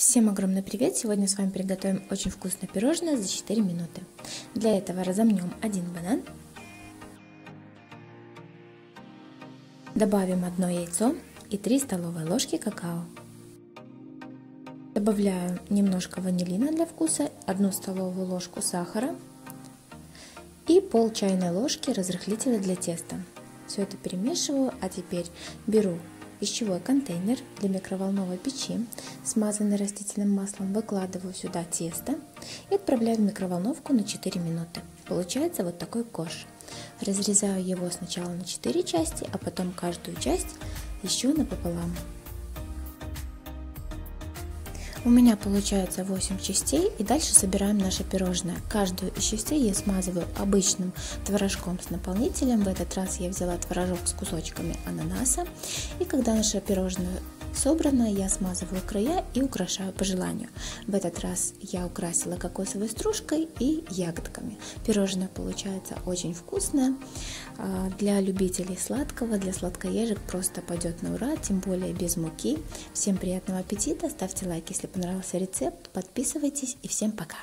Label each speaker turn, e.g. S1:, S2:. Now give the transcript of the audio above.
S1: Всем огромный привет! Сегодня с вами приготовим очень вкусное пирожное за 4 минуты. Для этого разомнем один банан, добавим 1 яйцо и 3 столовые ложки какао. Добавляю немножко ванилина для вкуса, 1 столовую ложку сахара и пол чайной ложки разрыхлителя для теста. Все это перемешиваю, а теперь беру пищевой контейнер для микроволновой печи, смазанный растительным маслом, выкладываю сюда тесто и отправляю в микроволновку на 4 минуты. Получается вот такой кош. Разрезаю его сначала на 4 части, а потом каждую часть еще напополам. У меня получается 8 частей, и дальше собираем наше пирожное. Каждую из частей я смазываю обычным творожком с наполнителем. В этот раз я взяла творожок с кусочками ананаса. И когда наше пирожное собрано, я смазываю края и украшаю по желанию. В этот раз я украсила кокосовой стружкой и ягодками. Пирожное получается очень вкусное. Для любителей сладкого, для сладкоежек просто пойдет на ура, тем более без муки. Всем приятного аппетита, ставьте лайк, если понравился рецепт, подписывайтесь и всем пока!